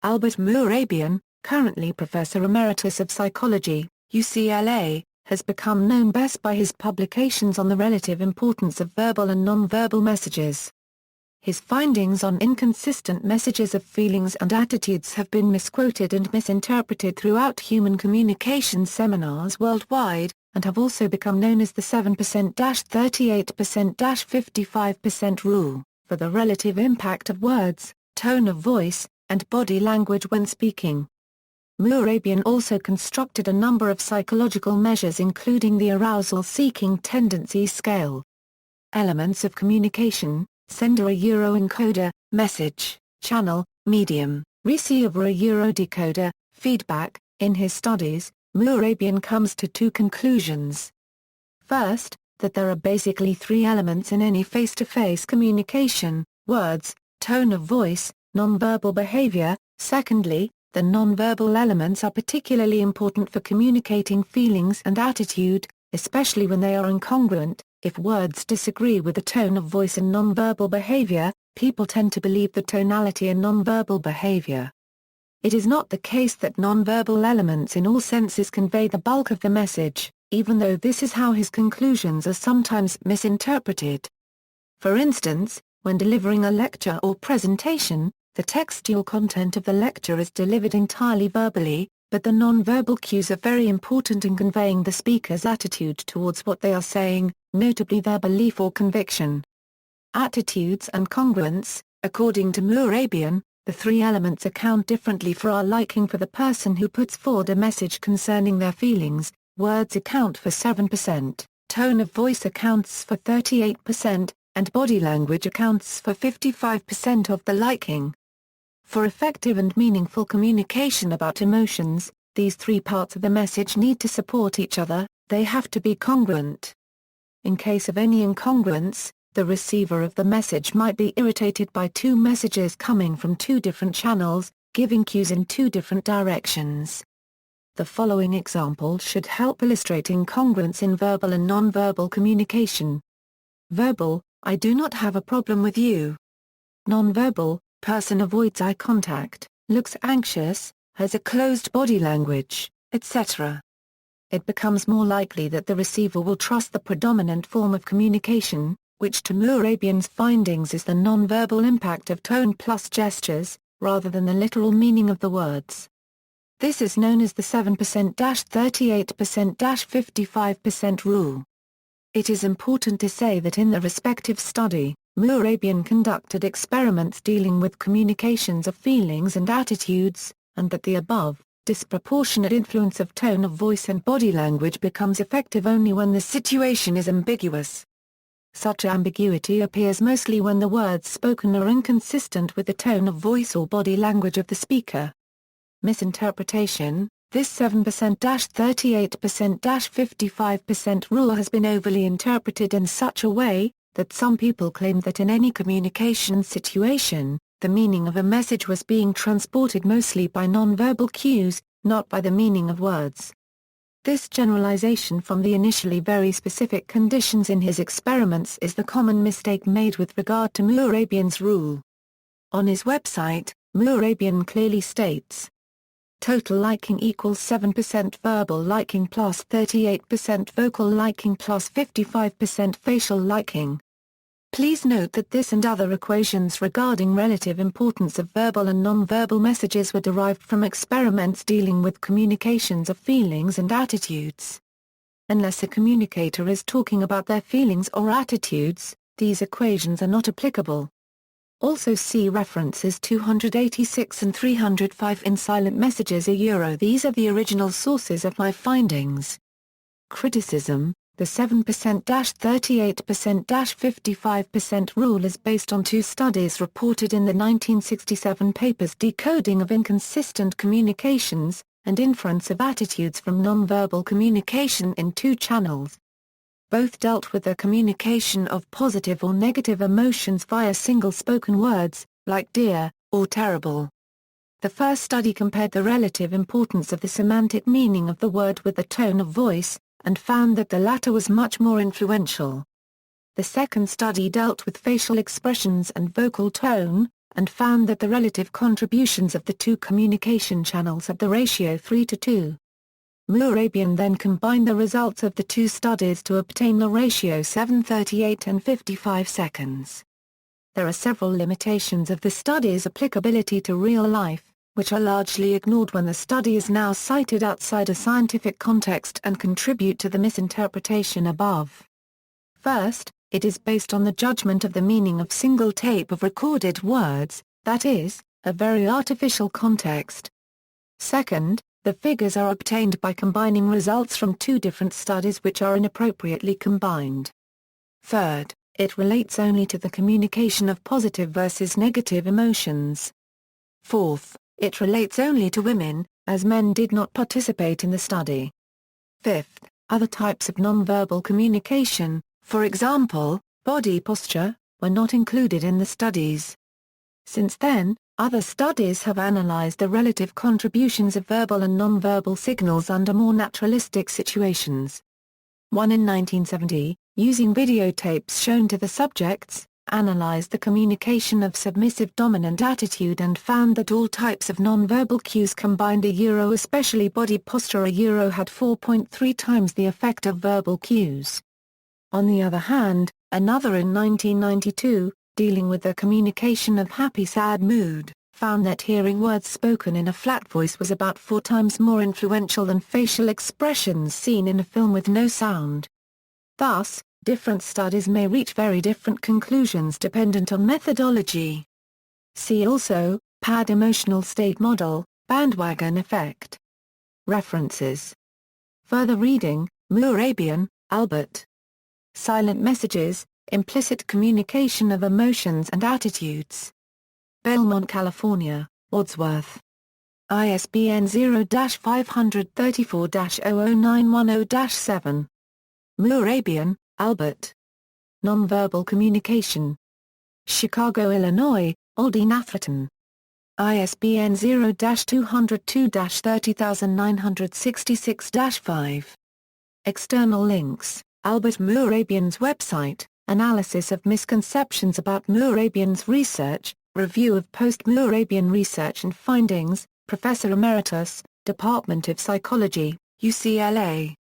Albert Mehrabian, currently Professor Emeritus of Psychology, UCLA, has become known best by his publications on the relative importance of verbal and nonverbal messages. His findings on inconsistent messages of feelings and attitudes have been misquoted and misinterpreted throughout human communication seminars worldwide, and have also become known as the 7%-38%-55% rule, for the relative impact of words, tone of voice, and body language when speaking. Mehrabian also constructed a number of psychological measures including the Arousal Seeking Tendency Scale. Elements of communication: sender encoder, message, channel, medium, receiver decoder, feedback. In his studies, Mehrabian comes to two conclusions. First, that there are basically three elements in any face-to-face communication: words, tone of voice, nonverbal behavior. Secondly, the nonverbal elements are particularly important for communicating feelings and attitude, especially when they are incongruent. If words disagree with the tone of voice and nonverbal behavior, people tend to believe the tonality and nonverbal behavior. It is not the case that nonverbal elements in all senses convey the bulk of the message, even though this is how his conclusions are sometimes misinterpreted. For instance, when delivering a lecture or presentation, the textual content of the lecture is delivered entirely verbally, but the nonverbal cues are very important in conveying the speaker's attitude towards what they are saying, notably their belief or conviction. Attitudes and congruence. According to Mehrabian, the three elements account differently for our liking for the person who puts forward a message concerning their feelings. Words account for 7%, tone of voice accounts for 38%, and body language accounts for 55% of the liking. For effective and meaningful communication about emotions, these three parts of the message need to support each other. They have to be congruent. In case of any incongruence, the receiver of the message might be irritated by two messages coming from two different channels, giving cues in two different directions. The following example should help illustrate incongruence in verbal and nonverbal communication. Verbal: I do not have a problem with you. Nonverbal: person avoids eye contact, looks anxious, has a closed body language, etc. It becomes more likely that the receiver will trust the predominant form of communication, which to Mehrabian's findings is the nonverbal impact of tone plus gestures, rather than the literal meaning of the words. This is known as the 7%-38%-55% rule. It is important to say that in the respective study, Mehrabian conducted experiments dealing with communications of feelings and attitudes, and that the above, disproportionate influence of tone of voice and body language becomes effective only when the situation is ambiguous. Such ambiguity appears mostly when the words spoken are inconsistent with the tone of voice or body language of the speaker. Misinterpretation: this 7%-38%-55% rule has been overly interpreted in such a way that some people claim that in any communication situation, the meaning of a message was being transported mostly by nonverbal cues, not by the meaning of words. This generalization from the initially very specific conditions in his experiments is the common mistake made with regard to Mehrabian's rule. On his website, Mehrabian clearly states, total liking equals 7% verbal liking plus 38% vocal liking plus 55% facial liking. Please note that this and other equations regarding relative importance of verbal and nonverbal messages were derived from experiments dealing with communications of feelings and attitudes. Unless a communicator is talking about their feelings or attitudes, these equations are not applicable. Also see references 286 and 305 in Silent Messages. These are the original sources of my findings. Criticism: the 7%-38%-55% rule is based on two studies reported in the 1967 papers Decoding of Inconsistent Communications, and Inference of Attitudes from Nonverbal Communication in Two Channels. Both dealt with the communication of positive or negative emotions via single spoken words, like dear, or terrible. The first study compared the relative importance of the semantic meaning of the word with the tone of voice, and found that the latter was much more influential. The second study dealt with facial expressions and vocal tone, and found that the relative contributions of the two communication channels had the ratio 3:2. Mehrabian then combined the results of the two studies to obtain the ratio 7:38 and 55 seconds. There are several limitations of the study's applicability to real life, which are largely ignored when the study is now cited outside a scientific context and contribute to the misinterpretation above. First, it is based on the judgment of the meaning of single tape of recorded words, that is, a very artificial context. Second, the figures are obtained by combining results from two different studies which are inappropriately combined. Third, it relates only to the communication of positive versus negative emotions. Fourth, it relates only to women, as men did not participate in the study. Fifth, other types of nonverbal communication, for example, body posture, were not included in the studies. Since then, other studies have analyzed the relative contributions of verbal and nonverbal signals under more naturalistic situations. One in 1970, using videotapes shown to the subjects, analyzed the communication of submissive dominant attitude and found that all types of nonverbal cues combined especially body posture had 4.3 times the effect of verbal cues. On the other hand, another in 1992, dealing with the communication of happy-sad mood, found that hearing words spoken in a flat voice was about 4 times more influential than facial expressions seen in a film with no sound. Thus, different studies may reach very different conclusions dependent on methodology. See also, PAD emotional state model, bandwagon effect. References. Further reading, Mehrabian, Albert. Silent Messages, Implicit Communication of Emotions and Attitudes. Belmont, California, Wadsworth. ISBN 0-534-00910-7. Mehrabian, Albert. Nonverbal Communication. Chicago, Illinois, Aldine Atherton. ISBN 0-202-30966-5. External links. Albert Mehrabian's website, analysis of misconceptions about Mehrabian's research, review of post-Mehrabian research and findings, Professor Emeritus, Department of Psychology, UCLA.